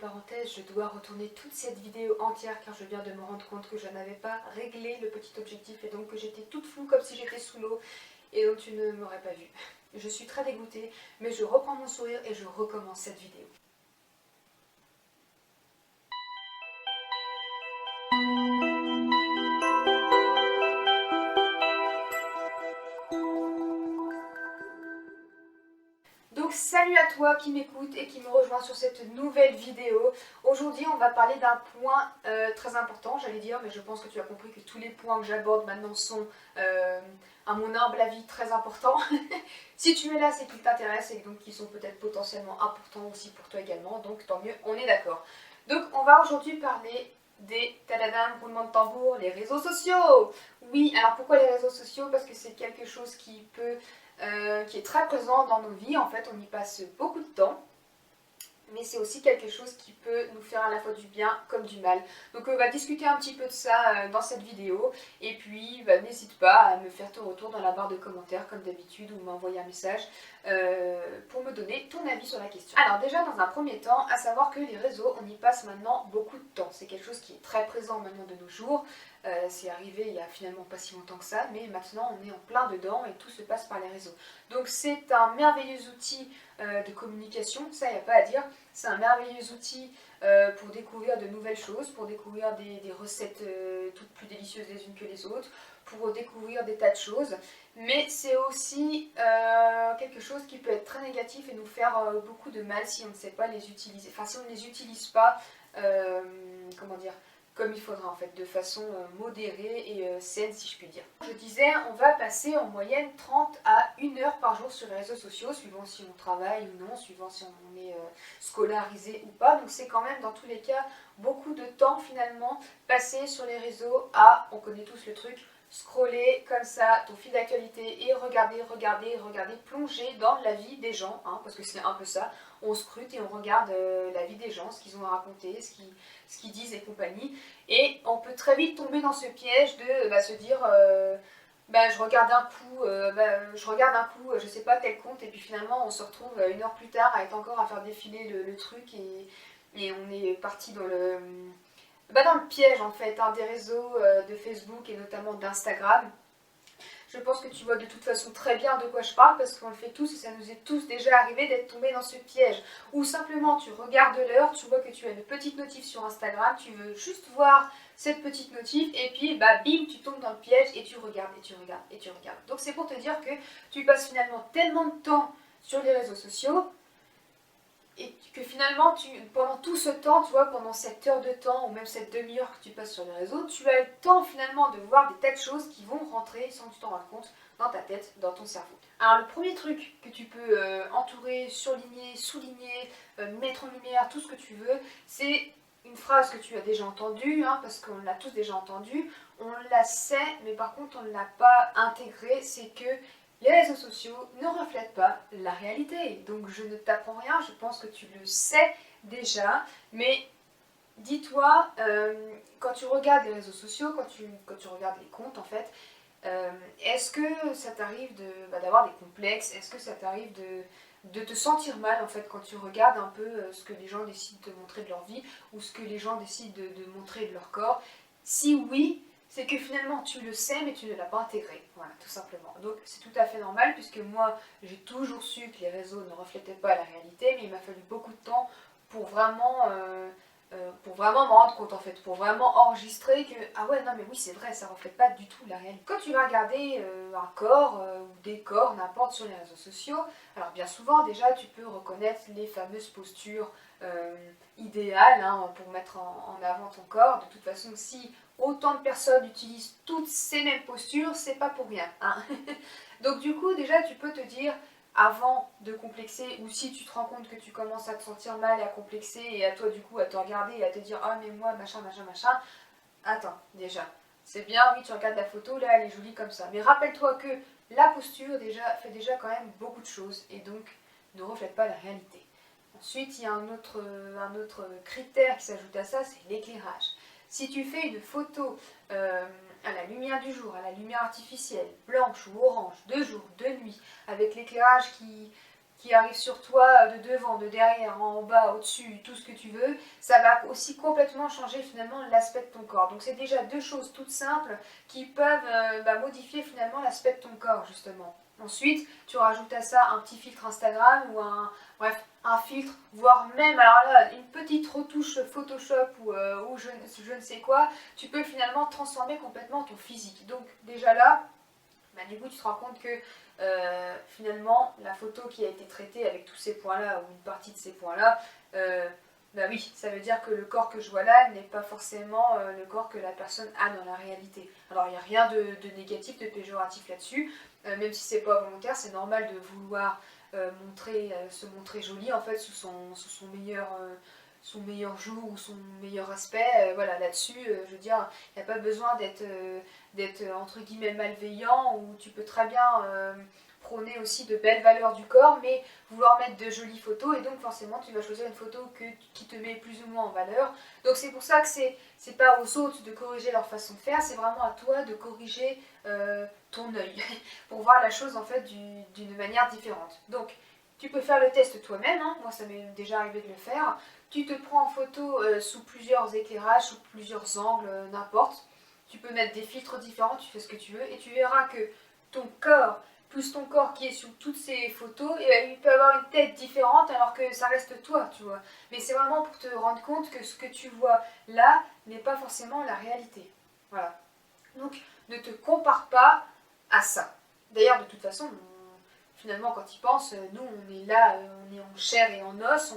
parenthèse, je dois retourner toute cette vidéo entière car je viens de me rendre compte que je n'avais pas réglé le petit objectif et donc que j'étais toute floue comme si j'étais sous l'eau et donc tu ne m'aurais pas vue. Je suis très dégoûtée, mais je reprends mon sourire et je recommence cette vidéo. Donc salut à toi qui m'écoute et qui me rejoint sur cette nouvelle vidéo. Aujourd'hui on va parler d'un point très important, j'allais dire, mais je pense que tu as compris que tous les points que j'aborde maintenant sont, à mon humble avis, très importants. Si tu es là, c'est qu'ils t'intéressent et donc qu'ils sont peut-être potentiellement importants aussi pour toi également, donc tant mieux, on est d'accord. Donc on va aujourd'hui parler des tadadam, roulement de tambour, les réseaux sociaux. Oui, alors pourquoi les réseaux sociaux? Parce que c'est quelque chose qui est très présent dans nos vies. En fait, on y passe beaucoup de temps, mais c'est aussi quelque chose qui peut nous faire à la fois du bien comme du mal. Donc on va discuter un petit peu de ça dans cette vidéo, et puis n'hésite pas à me faire ton retour dans la barre de commentaires comme d'habitude, ou m'envoyer un message pour me donner ton avis sur la question. Alors déjà, dans un premier temps, à savoir que les réseaux, on y passe maintenant beaucoup de temps. C'est quelque chose qui est très présent maintenant de nos jours. C'est arrivé il y a finalement pas si longtemps que ça, mais maintenant on est en plein dedans et tout se passe par les réseaux. Donc c'est un merveilleux outil de communication, ça il n'y a pas à dire. C'est un merveilleux outil pour découvrir de nouvelles choses, pour découvrir des recettes toutes plus délicieuses les unes que les autres, pour découvrir des tas de choses. Mais c'est aussi quelque chose qui peut être très négatif et nous faire beaucoup de mal si on ne sait pas les utiliser. Enfin, si on ne les utilise pas, comment dire, comme il faudra en fait, de façon modérée et saine si je puis dire. Je disais, on va passer en moyenne 30 à 1 heure par jour sur les réseaux sociaux, suivant si on travaille ou non, suivant si on est scolarisé ou pas. Donc c'est quand même dans tous les cas beaucoup de temps finalement passé sur les réseaux à, on connaît tous le truc, scroller comme ça ton fil d'actualité et regarder, plonger dans la vie des gens, hein, parce que c'est un peu ça. On scrute et on regarde la vie des gens, ce qu'ils ont à raconter, ce qu'ils disent et compagnie. Et on peut très vite tomber dans ce piège de se dire je regarde un coup, je sais pas tel compte, et puis finalement on se retrouve 1 heure plus tard à être encore à faire défiler le truc et on est parti dans le piège en fait des réseaux de Facebook et notamment d'Instagram. Je pense que tu vois de toute façon très bien de quoi je parle parce qu'on le fait tous et ça nous est tous déjà arrivé d'être tombés dans ce piège. Ou simplement tu regardes l'heure, tu vois que tu as une petite notif sur Instagram, tu veux juste voir cette petite notif et puis bim, tu tombes dans le piège et tu regardes et tu regardes et tu regardes. Donc c'est pour te dire que tu passes finalement tellement de temps sur les réseaux sociaux et que finalement, pendant tout ce temps, tu vois, pendant cette heure de temps, ou même cette demi-heure que tu passes sur les réseaux, tu as le temps finalement de voir des tas de choses qui vont rentrer, sans que tu t'en rendes compte, dans ta tête, dans ton cerveau. Alors le premier truc que tu peux entourer, surligner, souligner, mettre en lumière, tout ce que tu veux, c'est une phrase que tu as déjà entendue, hein, parce qu'on l'a tous déjà entendue, on la sait, mais par contre on ne l'a pas intégrée, c'est que les réseaux sociaux ne reflètent pas la réalité. Donc je ne t'apprends rien, je pense que tu le sais déjà, mais dis-toi, quand tu regardes les réseaux sociaux, quand tu regardes les comptes en fait, est-ce que ça t'arrive d'avoir des complexes? Est-ce que ça t'arrive de te sentir mal en fait quand tu regardes un peu ce que les gens décident de montrer de leur vie ou ce que les gens décident de montrer de leur corps? Si oui, c'est que finalement tu le sais mais tu ne l'as pas intégré, voilà, tout simplement. Donc c'est tout à fait normal puisque moi j'ai toujours su que les réseaux ne reflétaient pas la réalité, mais il m'a fallu beaucoup de temps pour vraiment m'en rendre compte en fait, pour vraiment enregistrer que ah ouais non mais oui c'est vrai, ça reflète pas du tout la réalité. Quand tu vas regarder un corps ou des corps n'importe sur les réseaux sociaux, alors bien souvent déjà tu peux reconnaître les fameuses postures idéales hein, pour mettre en avant ton corps. De toute façon si autant de personnes utilisent toutes ces mêmes postures, c'est pas pour rien. Hein. Donc du coup déjà tu peux te dire avant de complexer, ou si tu te rends compte que tu commences à te sentir mal et à complexer et à toi du coup à te regarder et à te dire ah mais moi machin machin machin, attends déjà, c'est bien oui tu regardes la photo là elle est jolie comme ça, mais rappelle-toi que la posture déjà fait déjà quand même beaucoup de choses et donc ne reflète pas la réalité. Ensuite il y a un autre critère qui s'ajoute à ça, c'est l'éclairage. Si tu fais une photo à la lumière du jour, à la lumière artificielle, blanche ou orange, de jour, de nuit, avec l'éclairage qui qui arrive sur toi de devant, de derrière, en bas, au-dessus, tout ce que tu veux, ça va aussi complètement changer finalement l'aspect de ton corps. Donc c'est déjà deux choses toutes simples qui peuvent modifier finalement l'aspect de ton corps justement. Ensuite, tu rajoutes à ça un petit filtre Instagram ou un filtre, voire même, alors là, une petite retouche Photoshop ou je ne sais quoi, tu peux finalement transformer complètement ton physique. Donc déjà là, du coup tu te rends compte que finalement la photo qui a été traitée avec tous ces points-là ou une partie de ces points-là, oui, ça veut dire que le corps que je vois là n'est pas forcément le corps que la personne a dans la réalité. Alors il n'y a rien de négatif, de péjoratif là-dessus, même si c'est pas volontaire, c'est normal de vouloir se montrer jolie en fait sous son meilleur jour ou son meilleur aspect. Voilà, là-dessus, je veux dire, il n'y a pas besoin d'être entre guillemets malveillant, ou tu peux très bien prôner aussi de belles valeurs du corps, mais vouloir mettre de jolies photos, et donc forcément tu vas choisir une photo qui te met plus ou moins en valeur. Donc c'est pour ça que c'est pas aux autres de corriger leur façon de faire, c'est vraiment à toi de corriger ton œil pour voir la chose en fait d'une manière différente. Donc tu peux faire le test toi-même, hein. Moi ça m'est déjà arrivé de le faire. Tu te prends en photo sous plusieurs éclairages, sous plusieurs angles, n'importe. Tu peux mettre des filtres différents, tu fais ce que tu veux, et tu verras que ton corps, plus ton corps qui est sur toutes ces photos, il peut avoir une tête différente alors que ça reste toi, tu vois. Mais c'est vraiment pour te rendre compte que ce que tu vois là n'est pas forcément la réalité. Voilà. Donc ne te compare pas à ça. D'ailleurs, de toute façon, finalement, quand ils pensent, nous, on est là, on est en chair et en os,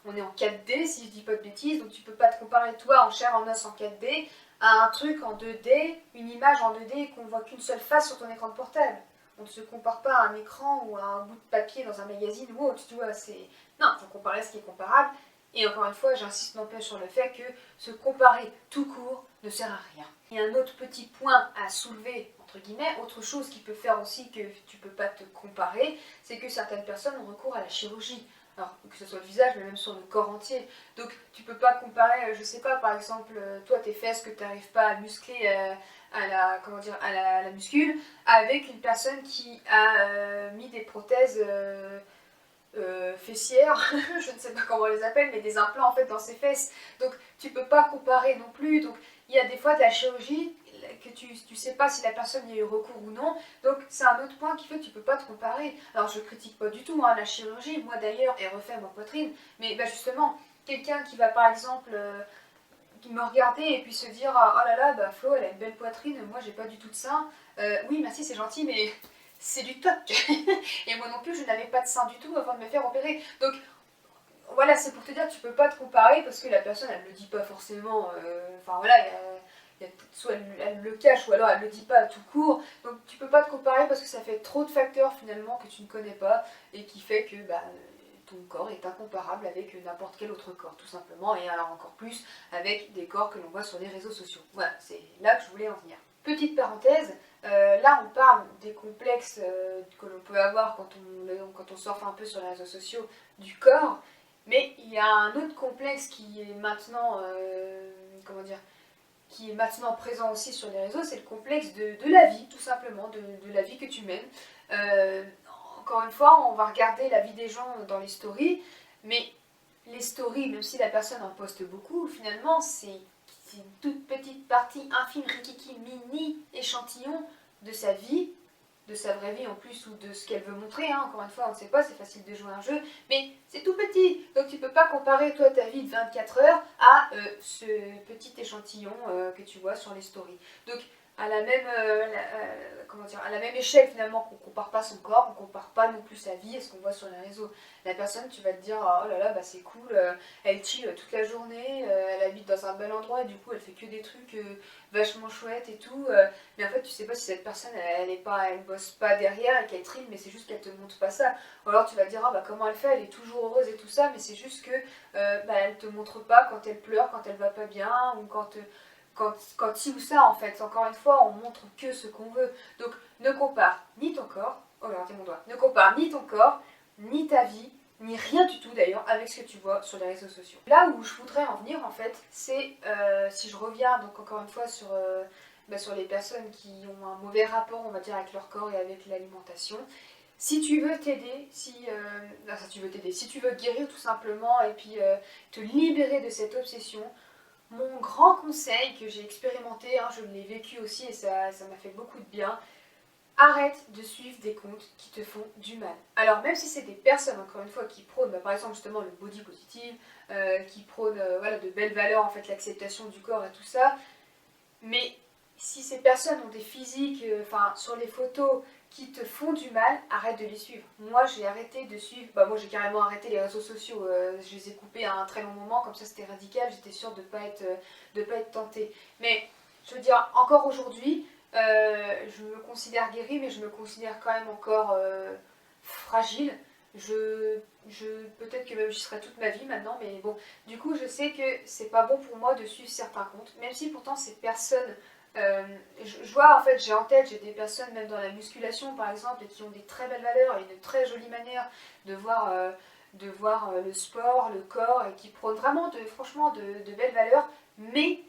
on est en 4D, si je dis pas de bêtises, donc tu peux pas te comparer toi en chair, en os, en 4D, à un truc en 2D, une image en 2D qu'on voit qu'une seule face sur ton écran de portable. On ne se compare pas à un écran ou à un bout de papier dans un magazine ou autre, tu vois, c'est... Non, il faut comparer ce qui est comparable, et encore une fois, j'insiste n'empêche sur le fait que se comparer tout court ne sert à rien. Il y a un autre petit point à soulever, entre guillemets, autre chose qui peut faire aussi que tu ne peux pas te comparer, c'est que certaines personnes ont recours à la chirurgie. Alors, que ce soit le visage, mais même sur le corps entier. Donc, tu peux pas comparer, je sais pas, par exemple, toi, tes fesses que tu n'arrives pas à muscler à la muscule, avec une personne qui a mis des prothèses fessières, je ne sais pas comment on les appelle, mais des implants en fait dans ses fesses. Donc tu peux pas comparer non plus. Donc il y a des fois de la chirurgie que tu sais pas si la personne y a eu recours ou non. Donc c'est un autre point qui fait que tu peux pas te comparer. Alors je critique pas du tout la chirurgie. Moi d'ailleurs, et refait ma poitrine. Mais justement, quelqu'un qui va par exemple me regarder et puis se dire oh là là, Flo elle a une belle poitrine, moi j'ai pas du tout de sein. Oui merci c'est gentil, mais c'est du toc. Et moi non plus, je n'avais pas de sein du tout avant de me faire opérer. Donc voilà, c'est pour te dire que tu peux pas te comparer parce que la personne, elle le dit pas forcément. Enfin voilà, soit elle le cache ou alors elle le dit pas tout court. Donc tu peux pas te comparer parce que ça fait trop de facteurs finalement que tu ne connais pas et qui fait que ton corps est incomparable avec n'importe quel autre corps, tout simplement, et alors encore plus avec des corps que l'on voit sur les réseaux sociaux. Voilà, c'est là que je voulais en venir. Petite parenthèse, là on parle des complexes que l'on peut avoir quand on surfe un peu sur les réseaux sociaux du corps, mais il y a un autre complexe qui est maintenant, qui est maintenant présent aussi sur les réseaux, c'est le complexe de la vie, tout simplement, de la vie que tu mènes. Encore une fois, on va regarder la vie des gens dans les stories, mais les stories, même si la personne en poste beaucoup, finalement, c'est une toute petite partie infime, rikiki, mini échantillon de sa vie, de sa vraie vie en plus, ou de ce qu'elle veut montrer. Encore une fois, on ne sait pas, c'est facile de jouer un jeu, mais c'est tout petit. Donc tu ne peux pas comparer toi ta vie de 24 heures à ce petit échantillon que tu vois sur les stories. Donc à la même, à la même échelle finalement, qu'on ne compare pas son corps, on ne compare pas non plus sa vie à ce qu'on voit sur les réseaux. La personne, tu vas te dire oh là là, c'est cool, elle chill toute la journée, elle habite dans un bel endroit et du coup elle fait que des trucs vachement chouettes et tout, mais en fait tu sais pas si cette personne elle bosse pas derrière et qu'elle trille, mais c'est juste qu'elle te montre pas ça. Ou alors tu vas te dire comment elle fait, elle est toujours heureuse et tout ça, mais c'est juste que elle te montre pas quand elle pleure, quand elle va pas bien, ou quand ci ou ça en fait. Encore une fois, on montre que ce qu'on veut. Donc ne compare ni ton corps, oh là raté mon doigt, ne compare ni ton corps, ni ta vie, ni rien du tout d'ailleurs avec ce que tu vois sur les réseaux sociaux. Là où je voudrais en venir en fait, c'est si je reviens donc encore une fois sur les personnes qui ont un mauvais rapport on va dire avec leur corps et avec l'alimentation, Si tu veux t'aider, si tu veux guérir tout simplement et puis te libérer de cette obsession, mon grand conseil que j'ai expérimenté, hein, je l'ai vécu aussi et ça m'a fait beaucoup de bien, arrête de suivre des comptes qui te font du mal. Alors même si c'est des personnes, encore une fois, qui prônent, par exemple justement le body positive, qui prônent voilà, de belles valeurs, en fait l'acceptation du corps et tout ça, mais si ces personnes ont des physiques, enfin sur les photos, qui te font du mal, arrête de les suivre. Moi j'ai arrêté de suivre, moi j'ai carrément arrêté les réseaux sociaux, je les ai coupés à un très long moment, comme ça c'était radical, j'étais sûre de pas être tentée. Mais je veux dire, encore aujourd'hui, je me considère guérie, mais je me considère quand même encore fragile. Peut-être que même j'y serai toute ma vie maintenant, mais bon, du coup je sais que c'est pas bon pour moi de suivre certains comptes, même si pourtant ces personnes, je vois en fait, j'ai en tête, j'ai des personnes même dans la musculation par exemple, qui ont des très belles valeurs et une très jolie manière de voir le sport, le corps, et qui prônent vraiment franchement de belles valeurs, mais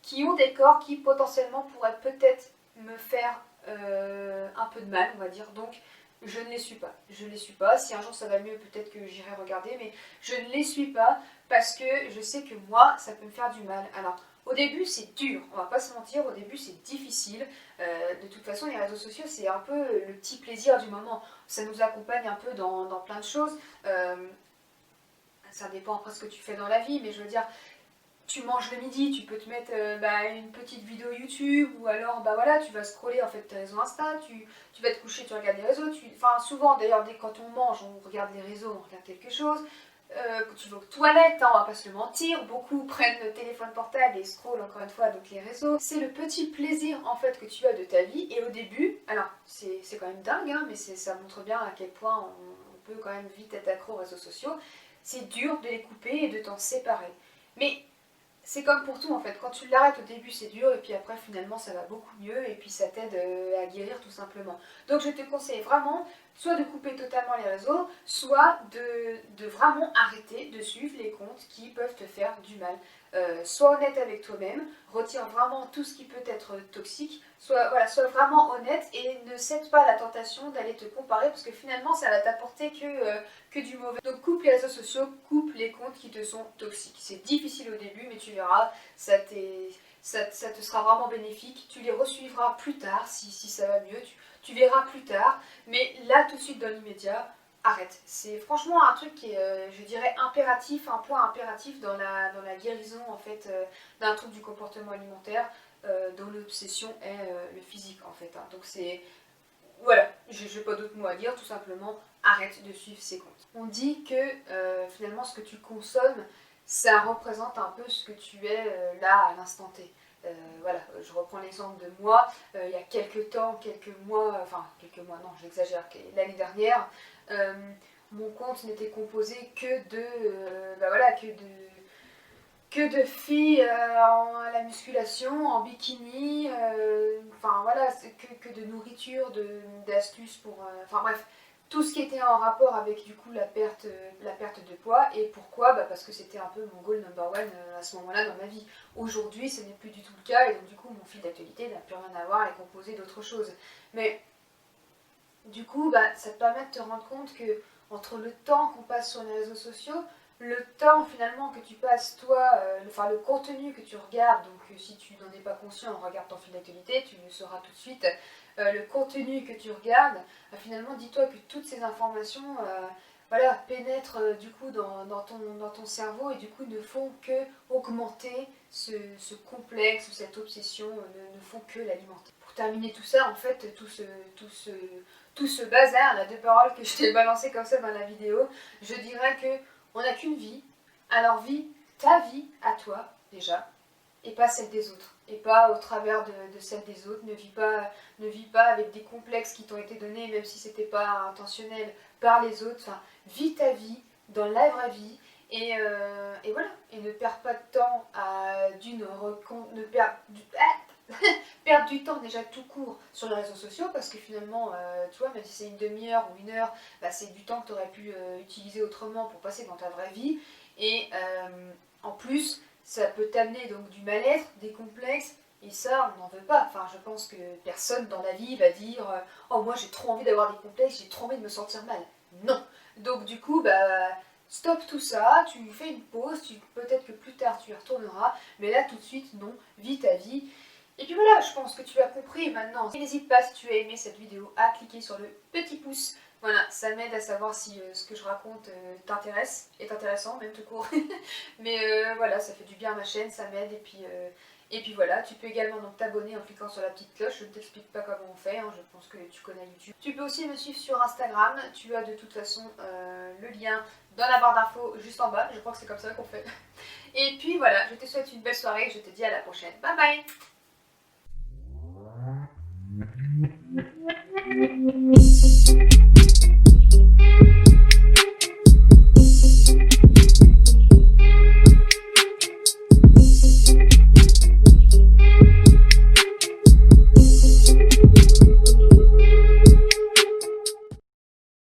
qui ont des corps qui potentiellement pourraient peut-être me faire un peu de mal, on va dire. Donc je ne les suis pas. Je ne les suis pas. Si un jour ça va mieux, peut-être que j'irai regarder, mais je ne les suis pas parce que je sais que moi, ça peut me faire du mal. Alors, au début, c'est dur, on va pas se mentir, au début, c'est difficile. De toute façon, les réseaux sociaux, c'est un peu le petit plaisir du moment. Ça nous accompagne un peu dans plein de choses. Ça dépend après ce que tu fais dans la vie, mais je veux dire, tu manges le midi, tu peux te mettre une petite vidéo YouTube ou alors voilà, tu vas scroller en fait tes réseaux Insta, tu vas te coucher, tu regardes les réseaux, enfin souvent d'ailleurs dès quand on mange, on regarde les réseaux, on regarde quelque chose. Quand tu vas aux toilettes, hein, on va pas se le mentir, beaucoup prennent le téléphone portable et scrollent encore une fois donc les réseaux. C'est le petit plaisir en fait que tu as de ta vie et au début, alors c'est quand même dingue, hein, mais ça montre bien à quel point on peut quand même vite être accro aux réseaux sociaux. C'est dur de les couper et de t'en séparer. Mais c'est comme pour tout en fait, quand tu l'arrêtes au début c'est dur et puis après finalement ça va beaucoup mieux et puis ça t'aide à guérir tout simplement. Donc je te conseille vraiment soit de couper totalement les réseaux, soit de vraiment arrêter de suivre les comptes qui peuvent te faire du mal. Sois honnête avec toi-même, retire vraiment tout ce qui peut être toxique, sois vraiment honnête et ne cède pas à la tentation d'aller te comparer parce que finalement ça va t'apporter que du mauvais. Donc coupe les réseaux sociaux, coupe les comptes qui te sont toxiques. C'est difficile au début mais tu verras, ça te sera vraiment bénéfique. Tu les resuivras plus tard si ça va mieux, tu verras plus tard. Mais là tout de suite dans l'immédiat, arrête. C'est franchement un truc qui est, je dirais, impératif, un point impératif dans la guérison en fait d'un trouble du comportement alimentaire dont l'obsession est le physique en fait. Hein. Donc c'est voilà, je n'ai pas d'autres mots à dire, tout simplement arrête de suivre ces comptes. On dit que finalement ce que tu consommes, ça représente un peu ce que tu es là à l'instant T. Voilà, je reprends l'exemple de moi, il y a quelques temps, quelques mois, non j'exagère, l'année dernière, mon compte n'était composé que de filles à la musculation, en bikini, enfin voilà, que de nourriture, d'astuces pour... Enfin bref, tout ce qui était en rapport avec du coup la perte de poids. Et pourquoi parce que c'était un peu mon goal number one à ce moment-là dans ma vie. Aujourd'hui, ce n'est plus du tout le cas et donc du coup mon fil d'actualité n'a plus rien à voir, est composé d'autres choses. Mais du coup, ça te permet de te rendre compte que entre le temps qu'on passe sur les réseaux sociaux, le temps finalement que tu passes toi, le contenu que tu regardes, donc si tu n'en es pas conscient, regarde ton fil d'actualité, tu le sauras tout de suite, le contenu que tu regardes, finalement dis-toi que toutes ces informations pénètrent du coup dans ton cerveau et du coup ne font que augmenter ce complexe ou cette obsession, ne font que l'alimenter. Pour terminer tout ça, en fait, tout ce bazar, là, deux paroles que je t'ai balancé comme ça dans la vidéo, je dirais que on n'a qu'une vie, alors vis ta vie à toi déjà, et pas celle des autres, et pas au travers de celle des autres. Ne vis pas avec des complexes qui t'ont été donnés, même si c'était pas intentionnel, par les autres. Enfin, vis ta vie dans la vraie vie, et voilà, et ne perds pas de temps à perdre du temps déjà tout court sur les réseaux sociaux parce que finalement, tu vois, même si c'est une demi-heure ou une heure, c'est du temps que tu aurais pu utiliser autrement pour passer dans ta vraie vie. Et en plus, ça peut t'amener donc du mal-être, des complexes, Et ça, on n'en veut pas. Enfin, je pense que personne dans la vie va dire oh, moi j'ai trop envie d'avoir des complexes, j'ai trop envie de me sentir mal. Non. Donc du coup, stop tout ça, tu fais une pause, peut-être que plus tard tu y retourneras, mais là tout de suite, non, vis ta vie. Et puis voilà, je pense que tu as compris maintenant. N'hésite pas, si tu as aimé cette vidéo, à cliquer sur le petit pouce. Voilà, ça m'aide à savoir si ce que je raconte t'intéresse, est intéressant, même tout court. Mais voilà, ça fait du bien à ma chaîne, ça m'aide. Et puis voilà, tu peux également donc t'abonner en cliquant sur la petite cloche. Je ne t'explique pas comment on fait, hein, je pense que tu connais YouTube. Tu peux aussi me suivre sur Instagram. Tu as de toute façon le lien dans la barre d'infos juste en bas. Je crois que c'est comme ça qu'on fait. Et puis voilà, je te souhaite une belle soirée. Je te dis à la prochaine. Bye bye.